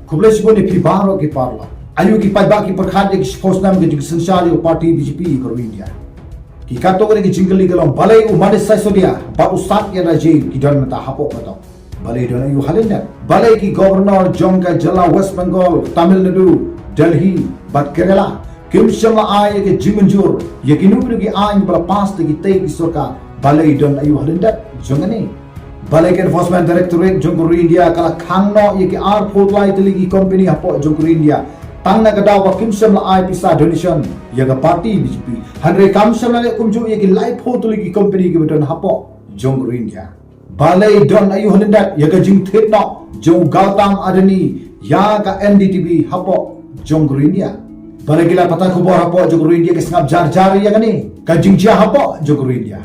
Kublai siboni pi baro ki parla. Ayu ki paiba ki perkhat ki posnam ki sensari parti BJP ko India. Ki kategori ki jingli galong balai umade saisodia ba usat ya raji ki don mata hapo pato. Balai don ayu halenda. Balai ki governor Jongka Jala West Bengal, Tamil Nadu, Delhi, but Kerala. Kim Shama ay ke jimunjur yakinu ki ay bala pas ki tei ki sorka balai don ayu halenda jongane. Balai ke Enforcement Directorate Jongkuru India kala khangno ye ki ar photlai teli company hapo Jongkuru India tangna ka daw Kim Shama ay pisa donation ye ka party BJP hanre kam shama le kumju ye ki live photoli ki company ki beton hapo Jongkuru India. Balai don ayu halenda ye ka jing thetno jong Gautam Adani ya ka NDTV hapo Jongkuru India. Balai gila patah kubur hapo Jongkuru India ke sengap jar ya kani ka jingjia hapo Jongkuru India.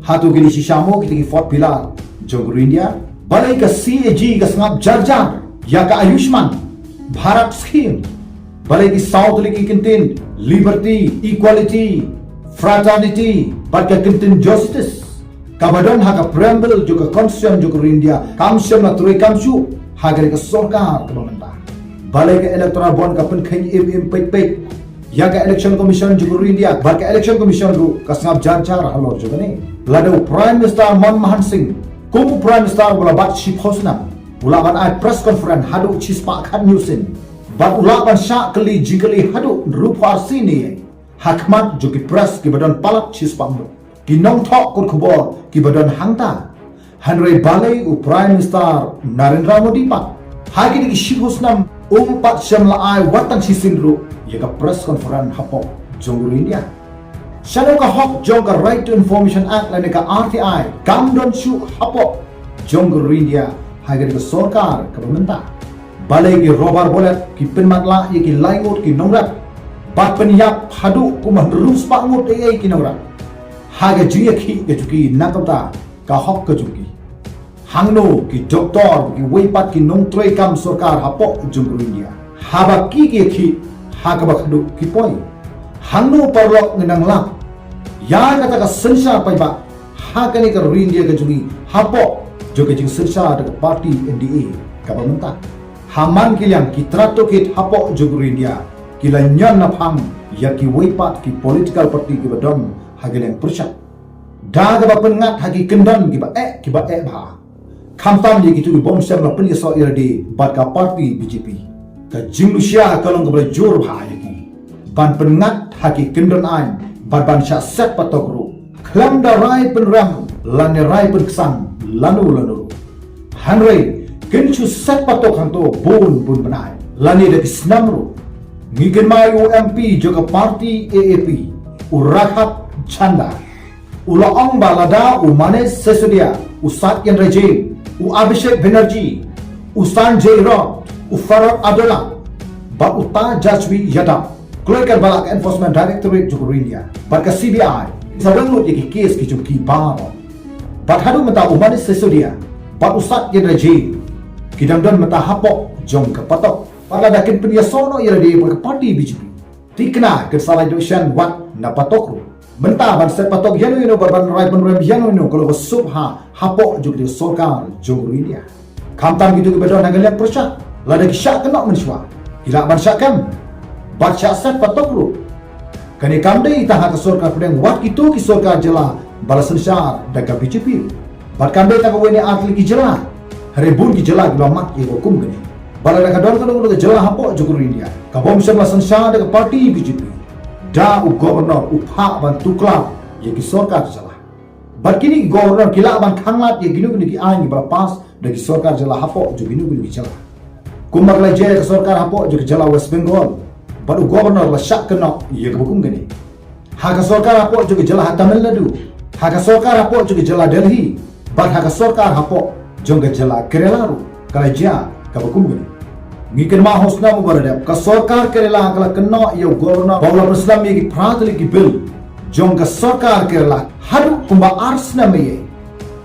Hatu gini sishamo kita ki Fort Pilar Jongkuru India. Balai ka CAG ka sengap jar ya ka Ayushman Bharat scheme. Balai ki South Liki kintin liberty, equality, fraternity, but ka kintin justice. Kabadon ha ka preamble juga constitution Jongkuru India. Kamsyam na tuloy kamsyu hagari ka sorkar ka pemerinta. Balai ke electoral bond ka penkhany pek ya ka election commission Jongkuru India bar ka election commission ru ka sangap jar halor juga ni lado prime minister Manmohan Singh kumu prime minister bola bat ship hosna ulaban ai press conference hadu chispa khat newsin bat ulaban sha kali jikali hadu rupar sini hakmat jo ki press ki badan palat chispa mu ki nong thok kur khubor ki badan hangta hanrei balai u prime minister Narendra Modi pa hagi ki ship hosna pat syamla ai watang sisindru ye ka press conference hapo Jongkuru India. Shano ka hok jong ka Right to Information Act lane ka RTI kam don shu hapo Jongkuru India hagar ka sorkar ka pemerinta. Balai ki robar bolet ki penmatla ye ki laingut ki nongrat bat penyap hadu kumah rus pangut ye ki nongrat. Haga jiya ki ke juki nakota ka hok ka juki. Hangno ki doktor ki weipat ki nongtroi kam sorkar hapo Jongkuru India. Haba ki hagabak hadu ki poi. Hangno parlok ngenang lak. Ya kata ka sensa pai ba. Hakani ka India ka jungi hapo joge jing sensa da parti NDA ka pemerinta. Haman kilang ki trato kit hapo Jongkuru India. Kila nyan na phang ya ki weipat ki political party ki badon hageleng persyak. Da ga pengat hagi kendan ki ba ba. Kamtam ye gitu bom sem la peli so irade bat ka parti BJP ka jinglusia kalong ka jur bha ye ki ban pengat haki kendon ain bat ban sha set patokru klam da rai pen ram lan rai pen ksang lanu hanrei kenchu set patok hanto bun benai lani de snamru ngigen mai UMP joka parti AAP urahat chanda ulaong balada umane sesudia usat yan rejim Abhishek Banerjee, Sanjay Raut, Farhad Abdullah, Uta Jajwi Yadav, Kloikar Balak Enforcement Directorate Jongkuru India, Barka CBI, Saranglut ye case ki jumki baro. Hadu mata umane sesudia, usat yan rejim, kidangdan mata hapo jong kapatok, pada dakin penyasono irade barka parti BJP. Tikna kersalai doishan wat na patokru. Mentah ban set patok yano barban rai penrem yano kalau subha hapo juga sorkar Jongkuru India. Kamtam gitu kebetulan nagalek persyak lada kisyak kena menswa. Tidak ban syakam baca set patok lu. Kani kamdai taha ke sorkar pedang wat itu ki sorkar jela balasan syar daga BJP. Bat kamdai taha weni atli ki jela rebun ki jela gila mak ye hukum gini. Balada kadon kadon ke jela hapo Jongkuru India. Kabom balasan syar daga parti BJP. Da u governor upha ban tukla ye ki sorkar jala bat kini governor kila ban khanglat ye ginu ki ain bala pas da ki sorkar jala hapo jo ginu ki jala kumar la je ki sorkar hapo jo ki jala West Bengal bat u governor la syak kena ye hukum gini ha ka sorkar hapo jo ki jala Tamil Nadu ha ka sorkar hapo jo ki jala Delhi bat ha ka sorkar hapo jo ki jala Kerala ru kala ja ka hukum gini Ngiken ma hosna mu baradap ka sorkar Kerala kala kena ye governor bawla Islam ye ki pratli ki bill jong ka sorkar Kerala hadu kumba arsna me ye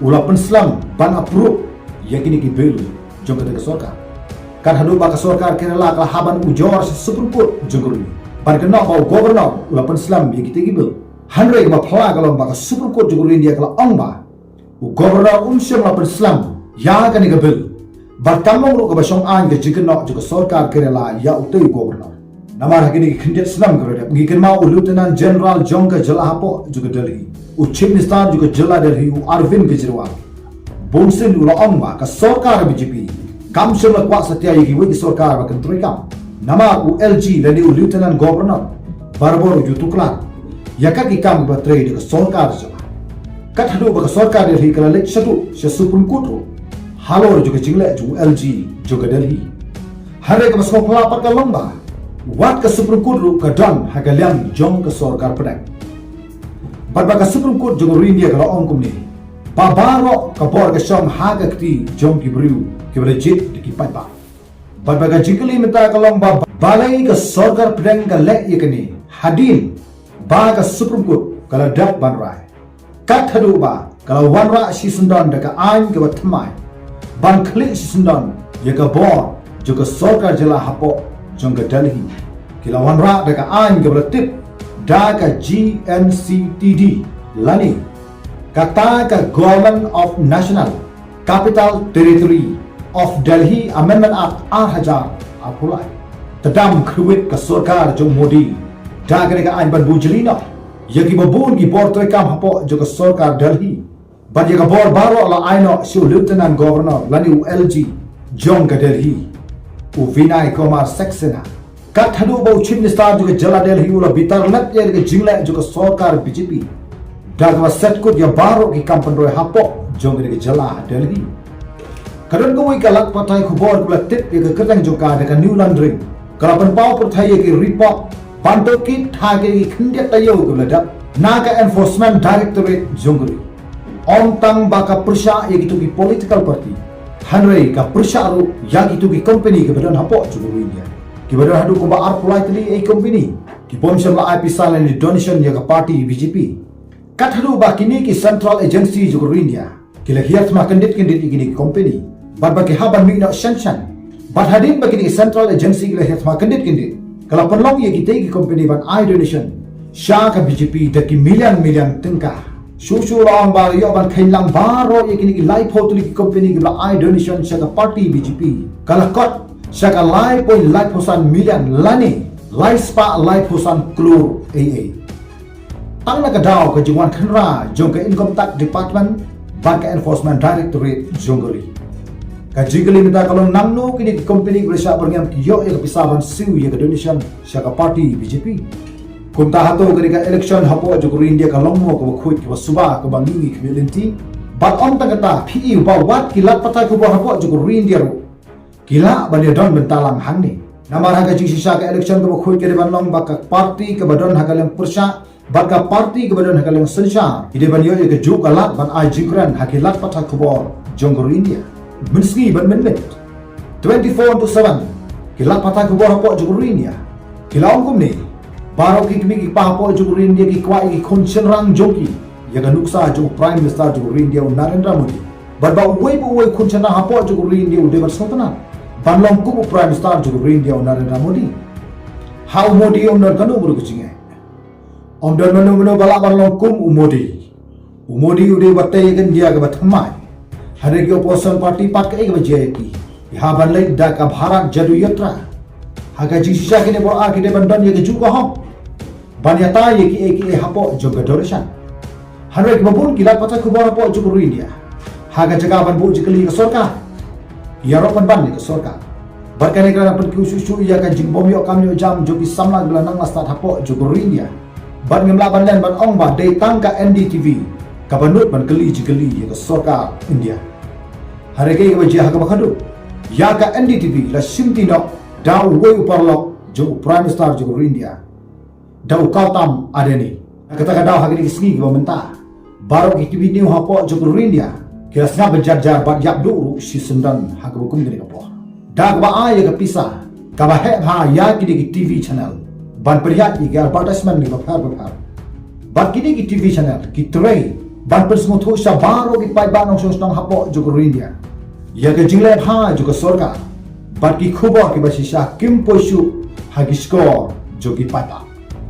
ula Islam ban approve ye kini ki bill jong ka sorkar kan hadu ba ka sorkar Kerala kala haban ujor Supreme Court Jongkuru ban kena baw governor ula Islam ye ki bill hanre ma phla kala ba ka Supreme Court Jongkuru India kala ongba u governor umsyam la Islam ya kani ka bill Berkamong ru ke basong an ke jikeno juga Sarkar Kerala ya utei gubernur. Namar hakini khindet senam kerja. Ngikin mau Lieutenant General Jongka Jala hapo juga Delhi. Chief Minister juga Jala Delhi Arvind Kejriwal. Bongsin ula ongba ke Sarkar BJP. Kamsel kuat setia yagi wegi Sarkar bakan terikam. Nama LG dan Lieutenant Governor Barbaro Jutuklan. Yakaki kam batray ke Sarkar jala. Kat hadu baka Sarkar Delhi kala lek satu se Supreme Court. Halor juga jingle ju LG juga Delhi. Hari ke masuk pelapat ke lomba. Wat ke Supreme Court ru ke don hagaliang jong ke Sarkar pedang. Badba ke Supreme Court juga rindia kalau ongkum ni. Babaro ke bor ke syam haga kti jong ki beriu ki berjit di ki paipa. Badba ke jingli minta ke lomba balai ke Sarkar pedang ke lek yakni hadin ba ke Supreme Court kalau dak banrai. Kat hadu ba kalau wanra si sundan dekat ain ke batmai. Ban klik si sundan ya ke bor juga Sarkar jala hapo jong ke Delhi. Kilawan rak dekat ain ke belatip da ke GNCTD lani kata ke Government of National Capital Territory of Delhi Amendment Act 2000 apulai tedam kruit ke Sarkar jong Modi da ke dekat ain ban bujlina yagi babun ki bor trekam hapo juga Sarkar Delhi ban ya ke bor baro la aino si Lieutenant Governor lani LG jong ke Delhi Vinay Kumar Saxena. Kat hadu bau Chief Minister juga Jala Delhi ula bitar lep ya ke jingle juga Sarkar BJP. Dagwa set kut ya baru ki kampan roy hapo jong ke Jala Delhi. Kadang kau ikalat patai kubor kula tip ya ke kerang joka dekat New Laundry. Kalau penpau pertai ya ke report bantu ki thage ki khindiat tayo kula dak naga enforcement directorate jongri. Om tang baka persya ya gitu ki political party. Hanrei ka persyaru yang itu ki company ke badan hapo juga India. Ki badan hadu ko ba ar politely a company. Ki pomsel la IP salan donation ya ka party BJP. Kat hadu ba kini ki central agency juga India. Ki la hiat ma kandit igini company. Bad ba ki haban mi na shanshan. Bad hadin ba kini central agency ki la hiat ma kandit. Kala penlong ya ki ki company ban I donation. Sha ka BJP da ki million tingkah. Susu lang ba yo ban khailang baro ye kini live hoteli company ki I donation sa ka party BJP kala kot sa ka live point live hosan million lani live spa live hosan klur AA tang na ka daw ka jingwan khanra jong ka income tax department ban ka enforcement directorate jongori ka jigli minta kalon namno kini company ki sa berngam ki yo ye ka pisaban siu ye ka donation sa ka party BJP Kunta hato ketika election hapo juga India kalongmo ke bakhuit ke basuba ke bangingi ke milenti bat on tangata PE ba wat kilat patai ke hapo juga India ro kila bali don bentalang hangni namar haga sisa ke election ke bakhuit ke banlong baka party ke badon hagaleng persya baka party ke badon hagaleng sensha ide ban yo ke juk alat ban ai jikran hakilat patai ke bor jonggo India menski ban menmet 24/7 kilat patai ke bor hapo juga India kila ongkum ni Baro ki kimi ki pahapo juga India ki kwai ki konsenrang joki ya ga nuksa juga Prime Minister juga India Narendra Modi barba uwei bu uwei konsenrang hapo juga India ude bersotana banlong ku Prime Minister juga India Narendra Modi how Modi on kanu buru kucinge on don mano bala banlong kum Modi ude batai kan dia ga batmai hare ki opposition party pak ke ga JP ya ban lai da ka Bharat Jadu Yatra haga jisha kine bor a kine bandon ye juga ho Banyata ye ki hapo juga Dorishan. Hanrek babun kilat patah kubor hapo juga India. Haga jaga ban bu jikeli ke Sarkar. Ya ropan ban ke Sarkar. Barkane kerana pergi susu ia kan jing bom yo kamyo jam jogi samlang belanang lastat hapo juga India. Ban ngemla ban dan ban ong ba dei tangka NDTV. Kabanut ban keli jikeli ke Sarkar India. Harege ke baji haga bakadu. Ya ka NDTV la simtino daw we uparlo jo Prime Minister juga India. Daw kautam ada ni kata daw hagini kisni ba menta baro ki TV new hapo juga India kira snap berjar bat yap du si sendan hagabukum gini kapo dag ba ay ka pisa ka ba he ha ya ki TV channel ban periyat ki advertisement ni ba phar bat ki TV channel ki tray ban persmutho sa baro ki pai ba nong sostong hapo juga India ya ka jingle ha juga Sarkar bat ki khubo ki ba sisa kim poisu hagi score jogi pai ba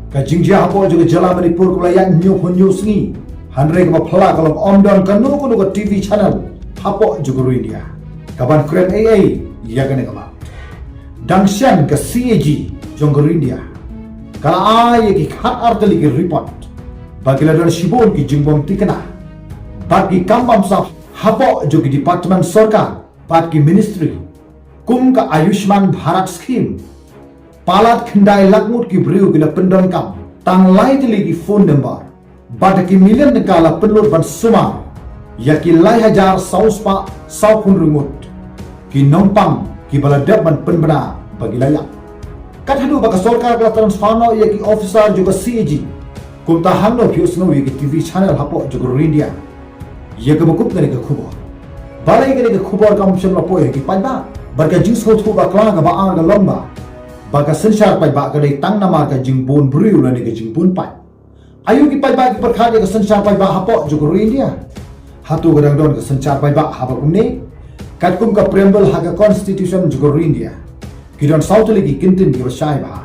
Kajingja hapo juga Jala Manipur kulayan new sngi hanre ke phla kalong omdon kanu ke TV channel hapo juga India kaban kren AA ya gane kama dangshan ka CAG jongor India kala ay ki khat artali ki report bagila don shibon ki jingbom tikana bagi kambam sa hapo jo ki department sarkar pat ki ministry kum ka Ayushman Bharat scheme palat khandai lakmut ki briu ki pendon kam tang lai tili ki phone number bata ki million nikala penlut ban suma ya ki lai hajar saus pa sau pun rumut ki nompang ki baladap ban penbena bagi layak kat hadu baka sarkar kala transfano ya ki officer juga CAG kum ta hamno phius no ya ki TV channel hapo juga India ya ka bukup ngani ka khubor balai ngani ka khubor kam shon lapo ya ki paiba barka jing so thu ba kla ka ba ang ka lomba baka sensar paiba ka dei tang nama ka jing bon briu la ni ka jing bon pai ayu ki paiba ki perkhade ka sensar paiba hapo juga India hatu gadang don ka sensar paiba haba kumne kat kum ka preamble ha ka constitution juga India kidon sautuli ki kintin ki basai ba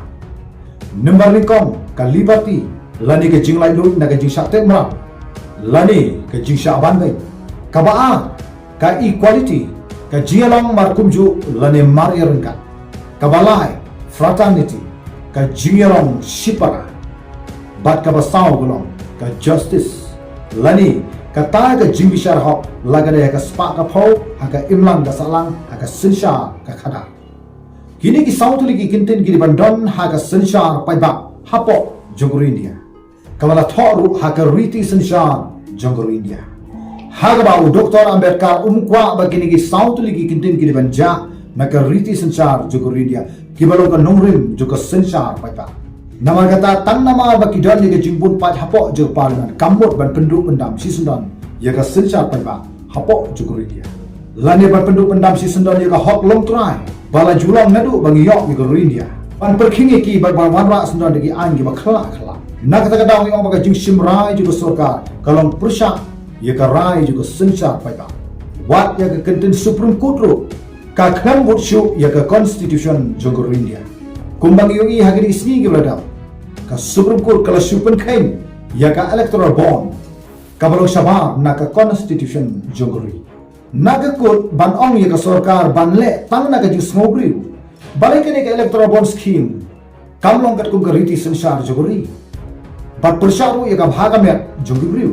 number ni kong ka liberty lani ka jing lai lut na ka jing sakte mra lani ka jing sha ban bai ka ba ka equality ka jialong mar kumju lani mar yarangka ka balai fraternity ka jingyarong shipara bat ka basau gulong ka justice lani ka ta ka jingbishar hok lagane ka spa ka phau ha ka imlang ka salang ha ka sinsha ka khada kini ki sautuli ki kintin ki bandon ha ka sinsha paiba hapo jongor India kamala thoru ha ka riti sinsha jongor India ha ka ba Dr. Ambedkar umkwa ba kini ki sautuli ki kintin ki banja na ka riti sinsha jongor India ki balong ka nongrim juga sinsha paiba nama kata tang nama ba ki don ni ka jingbun pat hapo jog parliament kambot ban penduk pendam si sundan ya ka sinsha paiba hapo jongor India lani ban penduk pendam si sundan ya ka hok long try bala julang nadu bagi yok ni ko India pan perkhingi ki ba wanra sundan gi an gi ba khla khla na kata kata ong baga jing simrai juga sarkar kalong persya ya ka rai juga sinsha paiba wat ya ka kentin supreme court ro ka kham bot shu ya ka constitution jongor India kumbang yogi hagiri ismi gi bladam ka supreme court kala supen khain ya ka electoral bond ka balong sabar na ka constitution jongor naga court ban ong ya ka sarkar ban le tang naga jing smogri balai kene ka electoral bond scheme kamlong kat kum ka riti sensar jogori bat persyaru ya ka bhaga met jogri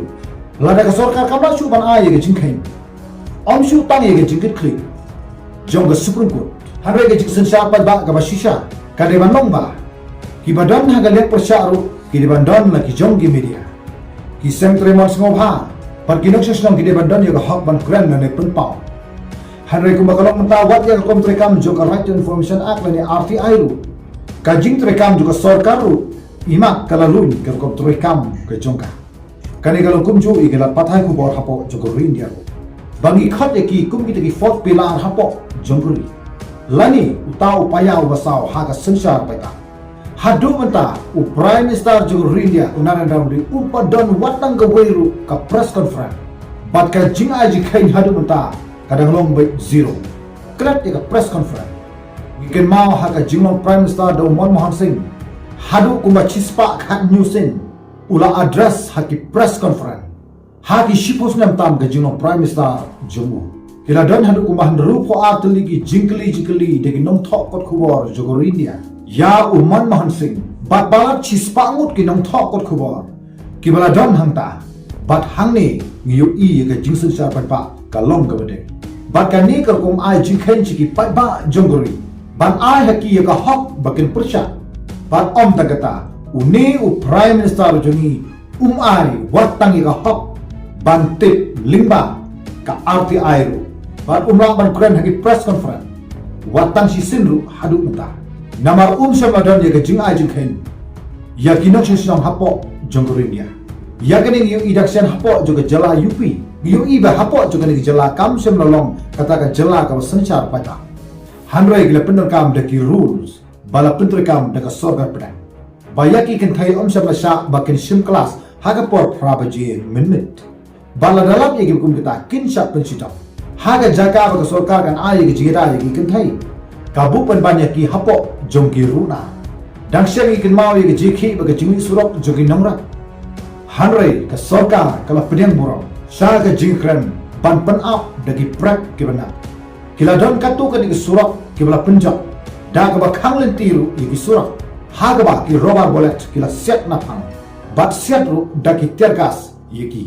lada ka sarkar kamla chu ban a ya ka jingkhain om shu tang ya ka jingkit klik jong ka supreme court hare ka jing sensar pa ba ka ba shisha ka de ban long ba ki badan ha ga le persyaru ki de ban don la ki jong gi media ki sentre mon ngobha par kinok sesnong ki de ban don ya ka hak ban kran na ne pun pau hare ku bakalong mentawat ya ka kom trekam jo ka right to information act la ni RTI ru ka jing trekam jo ka sarkar ru imak kala lun ka kom trekam ka jongka kani kalong kum ju igala pathai ku bor hapo jo ko India ru bangi khat ya ki kum ki te ki fourth pillar hapo jongri lani utau payau basau ha ka sensar paita hadu menta u prime minister jo India Narendra Modi upadon watang ka weiru ka press conference bat ka jing aji khain hadu menta kadang long by zero krat ka press conference weekend mau ha ka jinglong prime minister do Manmohan Singh hadu kuma chispa khat newsin ula address ha ki press conference ha ki shipos nam tam ka jinglong prime minister jomu kila don hadu kuma handru pho atli ki jingkli de ki nong thok kot khubor jogor India ya Manmohan Singh bat balat chispa ngut ki nong thok kot khubor ki bala don hangta bat hangni ngiu i ka jingsun sa pa ka long ka bade bat ka ni ka kum ai jingkhen chi ki pa ba jongori ban ai haki ka hok bakin persya bat om tagata uni u prime minister jongi ai watang ka hok ban tip limba ka RTI ru bat umrang ban kren haki press conference watang si sinru hadu mata namar samadan ya ka jing ai jingkhen ya kinok sesong hapo jongori dia ya kene yu idaksyan hapo juga jala UP yu iba hapo juga ni jala kam sem lolong kata ka jala ka senchar pata hanroi gila pendor kam de ki rules bala pendor kam de ka sorgar pada bayaki kan thai sem la sha bakin sim class haga por prabaji minute bala dalam ye kum kita kin sha pensita haga jaga ba sorkar kan ai gi jira ye kan thai kabu pen banyak ki hapo jongki runa dangseng ikin mau ye jiki ba jingi surok jogi nongra hanrei ka sarkar kala pedang borong sha ka jingkran ban pen up dagi prak ki bana kila don katu kan ki surak kibla punjab da ka ba khanglen tiru ki surak ha ka ba ki robar bolet kila set na phang bat set ru da ki tergas ki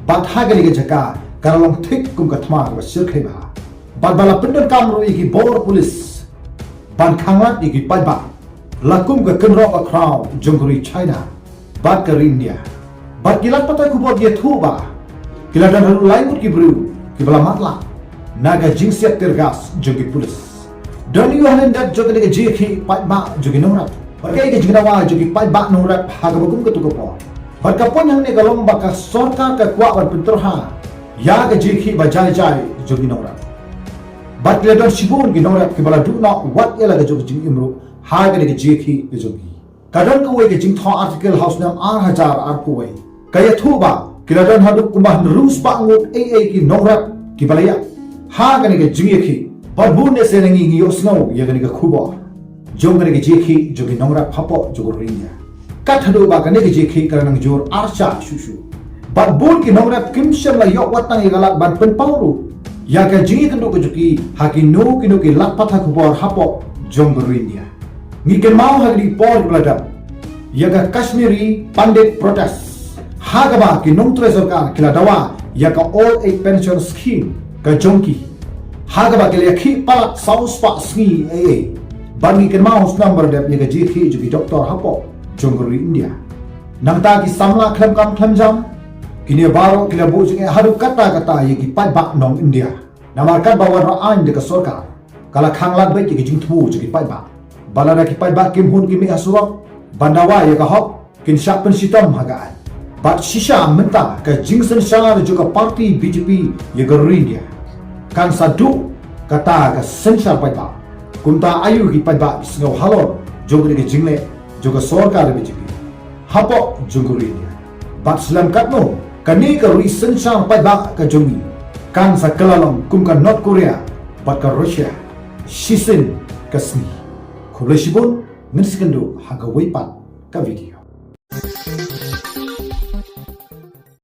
bat ha ga ni jaka karalong thik kum ka thma ka sirkhai ba bat bala pindon kam ru ki bor police ban khanglat ki pai ba lakum ka kenro ka crown jongri China bat ka India bat kilat patai ku bot ye thu ba kila dan haru lain ki bru ki bala matla naga jingsiat tergas jogi police dan yu hanen dat jogi ke jeki pai ba jogi nongrat berkai ke jingna wa jogi pai ba nongrat ha ka bakum ka tu ko po berkapon yang ne galong ba ka sarkar ka kwa ban pinterha ya ke jeki ba jai jai jogi nongrat bat kila dan sibun ki nongrat ki bala du na wat ela ga jogi jing imru ha ga ne ke jeki ke jogi kadang ko we ke jing tho article house nam 8000 ar ko we kaya thu ba kila dan hadu kumbah nerus ba ngut ai ki nongrat ki balaya ha gani ke jingi ki barbun ne se ngi ngi osno ye gani ke khubo jong gani ke jeki jogi nongra phapo jogo rinya kathadu ba gani ke jeki karanang jor archa shushu barbun ki nongra kimshem la yok watang ye galat ban pen pauru ya ka jingi kandu ko joki ha ki no ki lat patha khubo hapo jong rinya ngi ke mau ha gani por blada ya ka kashmiri pandit protest ha ga ba ki nong tre sarkar kila dawa ya ka all age pension scheme ka jongki haga ba kele khi palat saus pa sni ai bangi ken maus number de ye ga ji khi ju ki doctor hapo jongri India nangta ki samla khlam kam khlam jam kini baro kila bu jing haru kata ye ki pai ba nong India namar kat ba war ain de ka sarkar kala khanglat bai ki jing thu ju ki pai ba balana ki pai ba kim hun ki mi asura bandawa ye ka hop kin sha pen sitam haga bat shisha menta ka jingsen shar ju ka party BJP ye ga India kan sadu kata ka sensar pai ba kunta ayu ki pai ba sno halo jogri ke jingle joga sarkar BJP hapo jogri India bat slam katno kani ka ri sensar pai ba ka jongi kan sa kalalong kum ka North Korea bat ka Russia shisen kasni khoble shibon ngiskendo haga weipat ka video